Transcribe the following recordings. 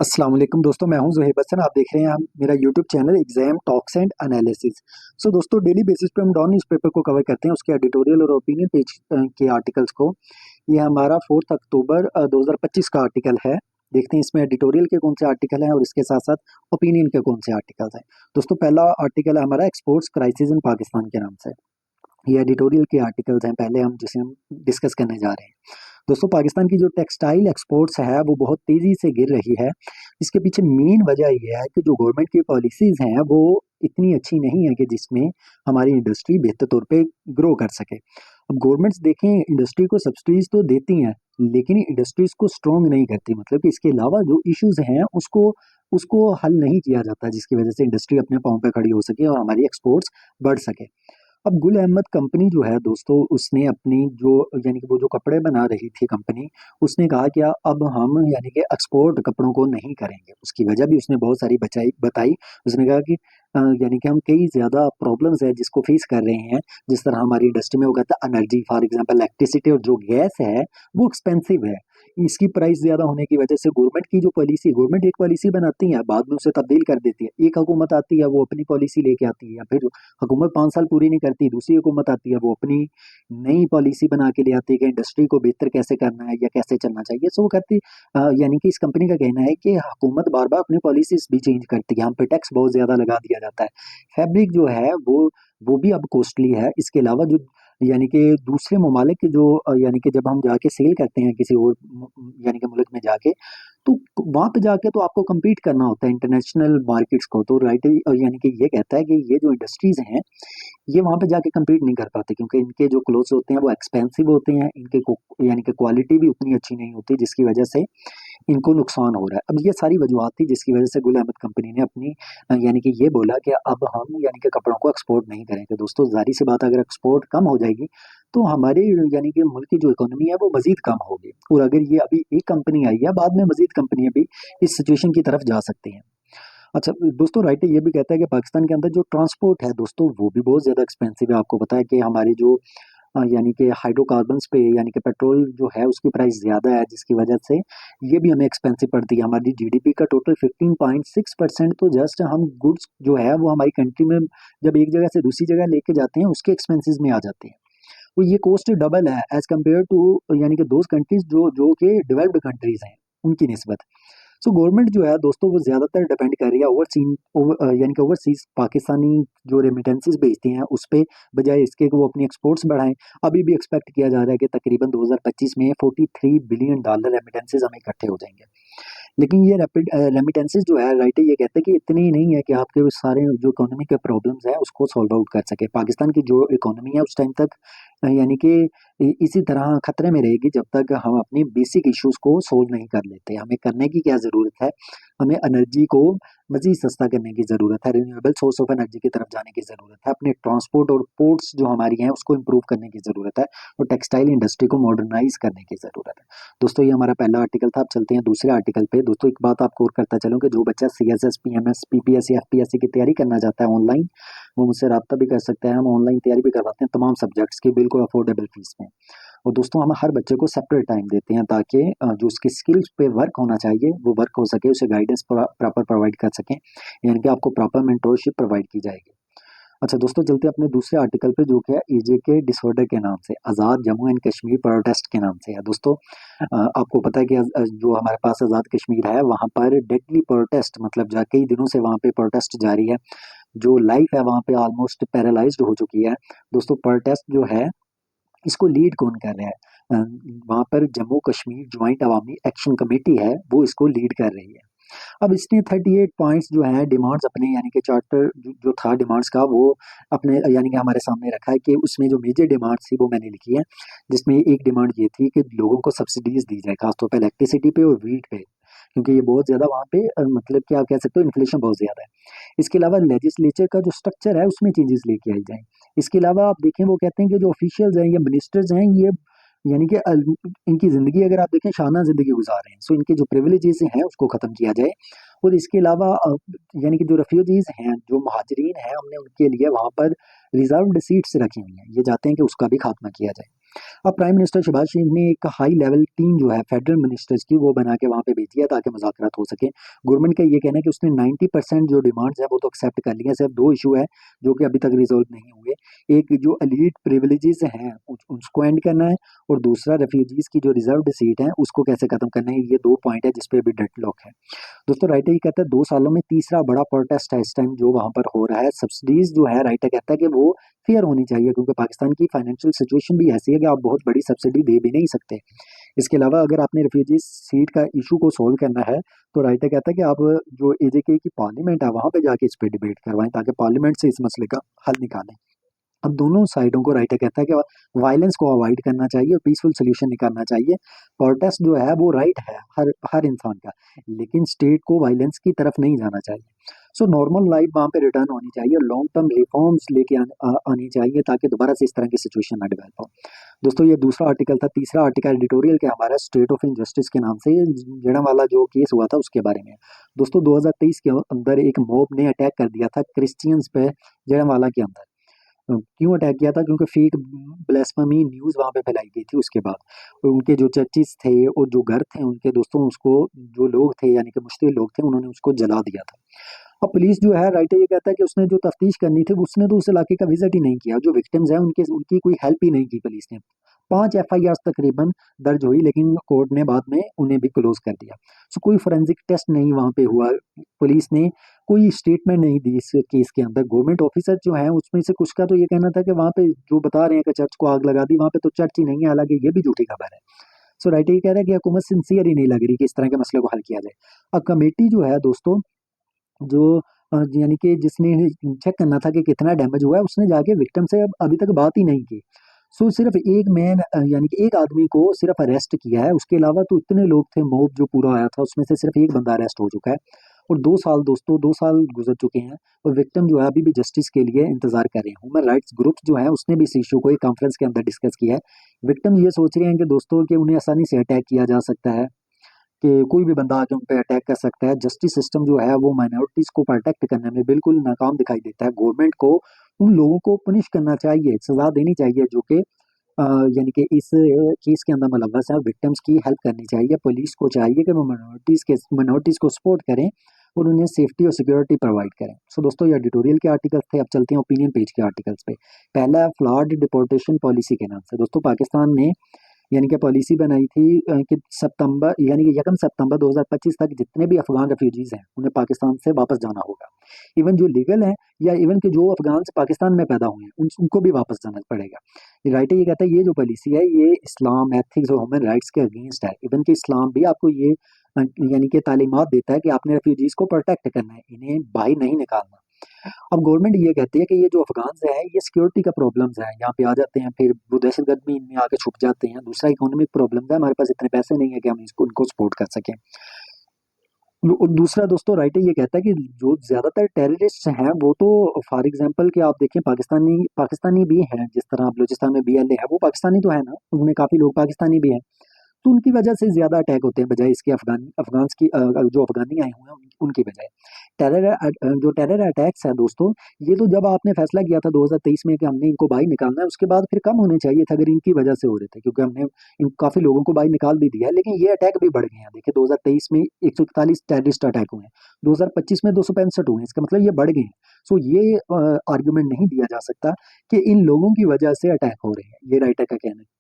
अस्सलाम वालेकुम दोस्तों, मैं हूं ज़ुहैब हसन। आप देख रहे हैं मेरा YouTube channel exam talks and analysis. So दोस्तों, डेली बेसिस पे हम डॉन न्यूज़पेपर को कवर करते हैं, उसके एडिटोरियल और ओपिनियन पेज के आर्टिकल्स को। ये हमारा 4 अक्टूबर 2025 का आर्टिकल है। देखते हैं इसमें एडिटोरियल के कौन से आर्टिकल हैं और इसके साथ साथ ओपिनियन के कौन से आर्टिकल्स हैं। दोस्तों, पहला आर्टिकल है हमारा एक्सपोर्ट्स क्राइसिस इन पाकिस्तान के नाम से। ये एडिटोरियल के आर्टिकल्स हैं, पहले हम जिसे हम डिस्कस करने जा रहे हैं। दोस्तों, पाकिस्तान की जो टेक्सटाइल एक्सपोर्ट्स है वो बहुत तेज़ी से गिर रही है। इसके पीछे मेन वजह ये है कि जो गवर्नमेंट की पॉलिसीज़ हैं वो इतनी अच्छी नहीं है कि जिसमें हमारी इंडस्ट्री बेहतर तौर पे ग्रो कर सके। अब गवर्नमेंट्स देखें, इंडस्ट्री को सब्सिडीज़ तो देती हैं, लेकिन इंडस्ट्रीज़ को स्ट्रॉन्ग नहीं करती। मतलब कि इसके अलावा जो इश्यूज़ हैं उसको उसको हल नहीं किया जाता, जिसकी वजह से इंडस्ट्री अपने पाँव पे खड़ी हो सके और हमारी एक्सपोर्ट्स बढ़ सके। अब गुल अहमद कंपनी जो है दोस्तों, उसने अपनी जो यानी कि वो जो कपड़े बना रही थी कंपनी, उसने कहा कि अब हम यानी कि एक्सपोर्ट कपड़ों को नहीं करेंगे। उसकी वजह भी उसने बहुत सारी बचाई बताई। उसने कहा कि यानी कि हम कई ज़्यादा प्रॉब्लम्स है जिसको फेस कर रहे हैं। जिस तरह हमारी इंडस्ट्री में वो कहता है एनर्जी, फॉर एग्जांपल इलेक्ट्रिसिटी और जो गैस है वो एक्सपेंसिव है। इसकी प्राइस ज़्यादा होने की वजह से गवर्नमेंट की जो पॉलिसी, गवर्नमेंट एक पॉलिसी बनाती है, बाद में उसे तब्दील कर देती है। एक हुकूमत आती है, वो अपनी पॉलिसी लेके आती है, या फिर हुकूमत 5 साल पूरी नहीं करती, दूसरी हुकूमत आती है, वो अपनी नई पॉलिसी बना के ले आती है कि इंडस्ट्री को बेहतर कैसे करना है या कैसे चलना चाहिए। सो वो कहती यानी कि इस कंपनी का कहना है कि हुकूमत बार-बार अपनी पॉलिसीज़ भी चेंज करती है, हम पे टैक्स बहुत ज़्यादा लगा दिया जाता है। फैब्रिक जो है वो भी अब कॉस्टली है। इसके अलावा जो यानी कि दूसरे ममालिक के जो यानी कि जब हम जाके सेल करते हैं किसी और यानी कि मुल्क में जाके, तो वहाँ पे जाके तो आपको कम्पीट करना होता है इंटरनेशनल मार्केट्स को। तो राइट यानी कि ये कहता है कि ये जो इंडस्ट्रीज़ हैं, ये वहाँ पे जाके कम्पीट नहीं कर पाते, क्योंकि इनके जो क्लोथ्स होते हैं वो एक्सपेंसिव होते हैं, इनके को यानी कि क्वालिटी भी उतनी अच्छी नहीं होती, जिसकी वजह से इनको नुकसान हो रहा है। अब ये सारी वजूहत थी जिसकी वजह से गुल अहमद कंपनी ने अपनी यानी कि ये बोला कि अब हम यानी कि कपड़ों को एक्सपोर्ट नहीं करेंगे। दोस्तों, ज़ाहिर-सी बात है, अगर एक्सपोर्ट कम हो जाएगी तो हमारे यानी कि मुल्क की जो इकोनॉमी है वो मज़ीद कम होगी। और अगर ये अभी एक कंपनी आई है, बाद में मज़ीद कंपनियाँ भी इस सिचुएशन की तरफ जा सकती हैं। अच्छा दोस्तों, राइटर ये भी कहता है कि पाकिस्तान के अंदर जो ट्रांसपोर्ट है दोस्तों, वो भी बहुत ज़्यादा एक्सपेंसिव है। आपको पता है कि हमारी जो यानी कि हाइड्रोकार्बन्स पे यानी कि पेट्रोल जो है उसकी प्राइस ज़्यादा है, जिसकी वजह से ये भी हमें एक्सपेंसिव पड़ती है। हमारी जीडीपी का टोटल 15.6% तो जस्ट हम गुड्स जो है वो हमारी कंट्री में जब एक जगह से दूसरी जगह लेके जाते हैं उसके एक्सपेंसेस में आ जाते हैं। तो ये कॉस्ट डबल है एज़ कम्पेयर टू यानी कि दोज़ कंट्रीज़ जो कि डेवलप्ड कंट्रीज़ हैं, उनकी निस्बत। सो गवर्नमेंट जो है दोस्तों, वो ज़्यादातर डिपेंड कर रही है यानी कि ओवरसीज़ पाकिस्तानी जो रेमिटेंसेस भेजते हैं उस पे, बजाय इसके कि वो अपनी एक्सपोर्ट्स बढ़ाएँ। अभी भी एक्सपेक्ट किया जा रहा है कि तकरीबन 2025 में $43 बिलियन रेमिटेंसेस हमें इकट्ठे हो जाएँगे। लेकिन ये रेमिटेंसेस जो है, राइटर ये कहते हैं कि इतने ही नहीं है कि आपके वो सारे जो इकोनॉमी के प्रॉब्लम्स हैं उसको सॉल्व आउट कर सके। पाकिस्तान की जो इकोनॉमी है उस टाइम तक यानी कि इसी तरह खतरे में रहेगी जब तक हम अपनी बेसिक इश्यूज को सोल्व नहीं कर लेते। हमें करने की क्या ज़रूरत है, हमें एनर्जी को मज़ीद सस्ता करने की ज़रूरत है, रिन्यूएबल सोर्स ऑफ एनर्जी की तरफ जाने की ज़रूरत है, अपने ट्रांसपोर्ट और पोर्ट्स जो हमारी हैं उसको इम्प्रूव करने की ज़रूरत है, और टेक्सटाइल इंडस्ट्री को मॉडर्नाइज करने की ज़रूरत है। दोस्तों, ये हमारा पहला आर्टिकल था। अब चलते हैं दूसरे आर्टिकल पे। दोस्तों, एक बात आपको और करता चलूँ कि जो बच्चा सीएसएस, पीएमएस, पीपीएससी, एफपीएससी की तैयारी करना चाहता है ऑनलाइन, वो मुझसे रब्ता भी कर सकता है। हम ऑनलाइन तैयारी भी करवाते हैं तमाम सब्जेक्ट्स की, बिल्कुल अफोर्डेबल फीस में। और दोस्तों, हम हर बच्चे को सेपरेट टाइम देते हैं ताकि जो उसकी स्किल्स पे वर्क होना चाहिए वो वर्क हो सके, उसे गाइडेंस प्रॉपर प्रोवाइड कर सकें, यानी कि आपको प्रॉपर मेंटोरशिप प्रोवाइड की जाएगी। अच्छा दोस्तों, चलते हैं अपने दूसरे आर्टिकल पे, जो कि है एजेके डिसऑर्डर के नाम से, आज़ाद जम्मू एंड कश्मीर प्रोटेस्ट के नाम से है। दोस्तों, आपको पता है कि जो हमारे पास आज़ाद कश्मीर है वहाँ पर डेडली प्रोटेस्ट, मतलब जा कई दिनों से वहाँ पे प्रोटेस्ट जारी है। जो लाइफ है वहाँ पे ऑलमोस्ट पैरालाइज्ड हो चुकी है। दोस्तों, प्रोटेस्ट जो है इसको लीड कौन कर रहा है? वहाँ पर जम्मू कश्मीर जॉइंट अवामी एक्शन कमेटी है, वो इसको लीड कर रही है। अब इसने 38 पॉइंट्स जो हैं डिमांड्स अपने, यानी कि चार्टर जो था डिमांड्स का, वो अपने यानी कि हमारे सामने रखा है कि उसमें जो मेजर डिमांड्स थी वो मैंने लिखी है। जिसमें एक डिमांड ये थी कि लोगों को सब्सिडीज दी जाए, खासतौर पर इलेक्ट्रिसिटी पे और वीट पे, क्योंकि ये बहुत ज़्यादा वहाँ पे मतलब कि आप कह सकते हो इन्फ्लेशन बहुत ज़्यादा है। इसके अलावा लेजिस्लेचर का जो स्ट्रक्चर है उसमें चेंजेस लेके आई जाए। इसके अलावा आप देखें, वो कहते हैं कि जो ऑफिशियल्स हैं या मिनिस्टर्स हैं, ये यानी कि इनकी ज़िंदगी अगर आप देखें शाना ज़िंदगी गुजार रहे हैं, सो इनके जो प्रिविलेजेस हैं उसको ख़त्म किया जाए। और इसके अलावा यानी कि जो रेफ्यूजीज़ हैं, जो महाजरीन हैं, हमने उनके लिए वहाँ पर रिजर्व्ड सीट्स रखी हुई हैं, ये चाहते हैं कि उसका भी खात्मा किया जाए। अब प्राइम मिनिस्टर शहबाज शरीफ ने एक हाई लेवल टीम जो है फेडरल मिनिस्टर्स की वो बना के वहाँ पे भेजी है ताकि मुज़ाकरात हो सके। गवर्नमेंट का ये कहना है कि उसने 90% जो डिमांड्स है वो तो एक्सेप्ट कर ली है, सिर्फ 2 इशू है जो कि अभी तक रिजॉल्व नहीं हुए। एक जो एलीट प्रिविलेजेस हैं उसको एंड करना है, और दूसरा रेफ्यूजीज की जो रिजर्व्ड सीट है उसको कैसे खत्म करना है। ये 2 पॉइंट है जिसपे अभी डेडलॉक है। दोस्तों राइटर ये कहता है 2 सालों में तीसरा बड़ा प्रोटेस्ट है इस टाइम जो वहाँ पर हो रहा है। सब्सिडीज जो है राइटर कहता है कि वो फेयर होनी चाहिए, क्योंकि पाकिस्तान की फाइनेंशियल सिचुएशन भी ऐसी है कि आप बहुत बड़ी सब्सिडी दे भी नहीं सकते। इसके अलावा अगर आपने रिफ्यूजी सीट का इशू को सोल्व करना है तो राइटर कहता है कि आप जो एजेके की पार्लियामेंट है वहाँ पे जाके इस पे डिबेट करवाएं ताकि पार्लियामेंट से इस मसले का हल निकालें। अब दोनों साइडों को राइटर कहता है कि वायलेंस को अवॉइड करना चाहिए और पीसफुल सोल्यूशन निकालना चाहिए। प्रोटेस्ट जो है वो राइट है हर हर इंसान का, लेकिन स्टेट को वायलेंस की तरफ नहीं जाना चाहिए। सो नॉर्मल लाइफ वहाँ पे रिटर्न होनी चाहिए और लॉन्ग टर्म रिफॉर्म्स लेके आनी चाहिए ताकि दोबारा से इस तरह की सिचुएशन ना डेवलप हो। दोस्तों ये दूसरा आर्टिकल था। तीसरा आर्टिकल एडिटोरियल के हमारा स्टेट ऑफ इनजस्टिस के नाम से जड़ावाला जो केस हुआ था उसके बारे में। दोस्तों 2023 के अंदर एक मॉब ने अटैक कर दिया था क्रिश्चियंस पे जड़ावाला के अंदर। क्यों अटैक किया था? क्योंकि फेक ब्लास्फेमी न्यूज़ वहाँ पे फैलाई गई थी उसके बाद। और उनके जो चर्चिज़ थे और जो घर थे उनके दोस्तों उसको जो लोग थे यानी कि मुश्किल लोग थे उन्होंने उसको जला दिया था। अब पुलिस जो है राइटर ये कहता है कि उसने जो तफ्तीश करनी थी उसने तो उस इलाके का विजिट ही नहीं किया। जो विक्टिम्स हैं उनके उनकी कोई हेल्प ही नहीं की पुलिस ने। 5 एफआईआर तकरीबन दर्ज हुई लेकिन कोर्ट ने बाद में उन्हें भी क्लोज कर दिया। सो कोई फोरेंसिक टेस्ट नहीं वहाँ पे हुआ। पुलिस ने कोई स्टेटमेंट नहीं दी इस केस के अंदर। गवर्नमेंट ऑफिसर जो हैं उसमें से कुछ का तो ये कहना था कि वहाँ पे जो बता रहे हैं कि चर्च को आग लगा दी, वहाँ पे तो चर्च ही नहीं है, हालांकि ये भी झूठी खबर है। सो राइटर ये कह रहा है कि हुकूमत सिंसियर ही नहीं लग रही कि इस तरह के मसले को हल किया जाए। अब कमेटी जो है दोस्तों जो यानी कि जिसने चेक करना था कि कितना डैमेज हुआ है उसने जाके विक्टिम से अभी तक बात ही नहीं की। सो सिर्फ एक मैन यानी कि एक आदमी को सिर्फ अरेस्ट किया है, उसके अलावा तो इतने लोग थे, मॉब जो पूरा आया था उसमें से सिर्फ एक बंदा अरेस्ट हो चुका है। और 2 साल दोस्तों 2 साल गुजर चुके हैं और विक्टिम जो है अभी भी जस्टिस के लिए इंतजार कर रहे हैं। ह्यूमन राइट्स ग्रुप्स जो है उसने भी इस इशू को एक कॉन्फ्रेंस के अंदर डिस्कस किया है। विक्टिम ये सोच रहे हैं कि दोस्तों कि उन्हें आसानी से अटैक किया जा सकता है, कि कोई भी बंदा आके उन पे अटैक कर सकता है। जस्टिस सिस्टम जो है वो माइनॉरिटीज को प्रोटेक्ट करने में बिल्कुल नाकाम दिखाई देता है। गवर्नमेंट को उन लोगों को पनिश करना चाहिए, सजा देनी चाहिए जो कि यानी कि इस केस के अंदर मुलव्वस है। विक्टिम्स की हेल्प करनी चाहिए। पुलिस को चाहिए कि वो माइनॉरिटीज को सपोर्ट करें और उन्हें सेफ्टी और सिक्योरिटी प्रोवाइड करें। सो दोस्तों ये एडिटोरियल के आर्टिकल्स थे। अब चलते हैं ओपिनियन पेज के आर्टिकल्स पे। पहला है फ्लॉड डिपोर्टेशन पॉलिसी के नाम से। दोस्तों पाकिस्तान ने यानी कि पॉलिसी बनाई थी कि सितंबर यानी कि 1 सितंबर 2025 तक जितने भी अफगान रेफ्यूजीज हैं उन्हें पाकिस्तान से वापस जाना होगा। इवन जो लीगल हैं या इवन के जो अफगान से पाकिस्तान में पैदा हुए हैं उनको भी वापस जाना पड़ेगा। राइटर ये कहता है ये जो पॉलिसी है ये इस्लाम एथिक्स और ह्यूमन राइट्स के अगेंस्ट है। इवन कि इस्लाम भी आपको ये यानी कि तालीमात देता है कि आपने रेफ्यूजीज को प्रोटेक्ट करना है, इन्हें बाहर नहीं निकालना। अब गवर्नमेंट ये कहती है कि ये जो अफगान है ये सिक्योरिटी का प्रॉब्लम्स है, यहाँ पे आ जाते हैं फिर वो दहशतगर्द में इनमें आके छुप जाते हैं। दूसरा इकोनॉमिक प्रॉब्लम है, हमारे पास इतने पैसे नहीं है कि हम इसको उनको सपोर्ट कर सकें। और दूसरा दोस्तों राइटर ये कहता है कि जो ज्यादातर टेररिस्ट हैं वो तो फॉर एग्जांपल कि आप देखें पाकिस्तानी पाकिस्तानी भी हैं। जिस तरह बलूचिस्तान में बीएलए है वो पाकिस्तानी तो है ना, उनमें काफी लोग पाकिस्तानी भी हैं। तो उनकी वजह से ज्यादा अटैक होते हैं बजाय इसके अफगान की जो अफगानी आए हुए हैं उनकी बजाय। जो टेरर अटैक्स है दोस्तों ये तो जब आपने फैसला किया था 2023 में कि हमने इनको बाहर निकालना है उसके बाद फिर कम होने चाहिए थे अगर इनकी वजह से हो रहे थे, क्योंकि हमने इन काफी लोगों को बाहर निकाल भी दिया है। लेकिन ये अटैक भी बढ़ गए हैं। देखिए 2023 में 141 टेररिस्ट अटैक हुए हैं, 2025 में 265 हुए हैं, इसका मतलब ये बढ़ गए हैं। सो ये आर्ग्यूमेंट नहीं दिया जा सकता कि इन लोगों की वजह से अटैक हो रहे हैं, ये राइटर का कहना है।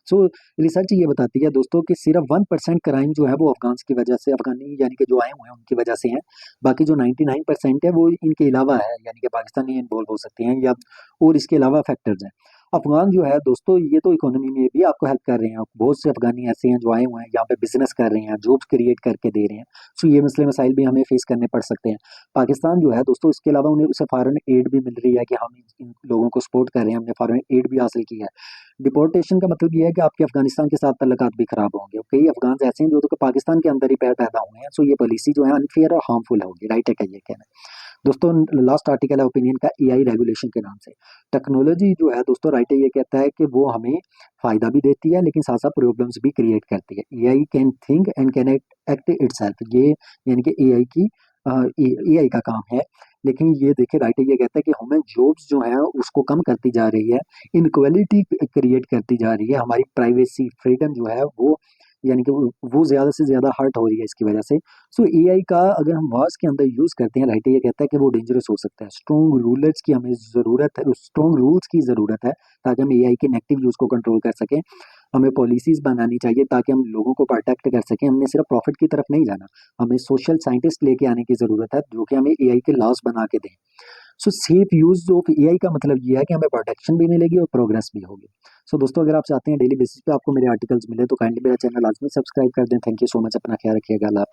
सो रिसर्च ये बताती है दोस्तों कि सिर्फ 1% क्राइम जो है वो अफगान की वजह से अफगानी यानी कि जो आए हुए हैं उनकी वजह से हैं। बाकी जो 99% है वो इनके अलावा है, यानी कि पाकिस्तानी इन्वॉल्व हो सकते हैं या और इसके अलावा फैक्टर्स हैं। अफगान जो है दोस्तों ये तो इकोनॉमी में भी आपको हेल्प कर रहे हैं। बहुत से अफगानी ऐसे हैं जो आए हुए हैं यहाँ पे बिजनेस कर रहे हैं, जॉब्स क्रिएट करके दे रहे हैं। सो ये मसले मसाइल भी हमें फेस करने पड़ सकते हैं। पाकिस्तान जो है दोस्तों इसके अलावा उन्हें उसे फॉरेन एड भी मिल रही है कि हम इन लोगों को सपोर्ट कर रहे हैं, हमने फॉरेन एड भी हासिल की है। डिपोर्टेशन का मतलब ये है कि आपके अफगानिस्तान के साथ तल्लुकात भी खराब होंगे। कई अफगान ऐसे हैं जो तो पाकिस्तान के अंदर ही पैदा हुए हैं। सो ये पॉलिसी जो है अनफेयर और हार्मफुल होगी, राइट है का ये कहना है। दोस्तों लास्ट आर्टिकल है ओपिनियन का एआई रेगुलेशन के नाम से। टेक्नोलॉजी जो है दोस्तों राइटर ये कहता है कि वो हमें फायदा भी देती है लेकिन साथ साथ प्रॉब्लम्स भी क्रिएट करती है। AI can think and can act itself, ये यानी कि एआई का काम है लेकिन ये देखिए राइटर ये कहता है कि ह्यूमन जॉब्स जो है उसको कम करती जा रही है, इनक्वालिटी क्रिएट करती जा रही है, हमारी प्राइवेसी फ्रीडम जो है वो यानी कि वो ज्यादा से ज्यादा हर्ट हो रही है इसकी वजह से। सो एआई का अगर हम वर्ड्स के अंदर यूज करते हैं, राइटर ये कहता है कि वो डेंजरस हो सकता है। स्ट्रॉन्ग रूलर्स की हमें जरूरत है, स्ट्रॉन्ग रूल्स की जरूरत है ताकि हम एआई के नेगेटिव यूज को कंट्रोल कर सकें। हमें पॉलिसीज बनानी चाहिए ताकि हम लोगों को प्रोटेक्ट कर सकें। हमने सिर्फ प्रॉफिट की तरफ नहीं जाना, हमें सोशल साइंटिस्ट लेके आने की जरूरत है जो कि हमें एआई के लॉस बना के दें। सो सेफ यूज ऑफ एआई का मतलब ये है कि हमें प्रोटेक्शन भी मिलेगी और प्रोग्रेस भी होगी। सो दोस्तों अगर आप चाहते हैं डेली बेसिस पे आपको मेरे आर्टिकल्स मिले तो काइंडली मेरा चैनल लाजमी सब्सक्राइब कर दें। थैंक यू सो मच, अपना ख्याल रखिएगा। अल्लाह हाफिज़।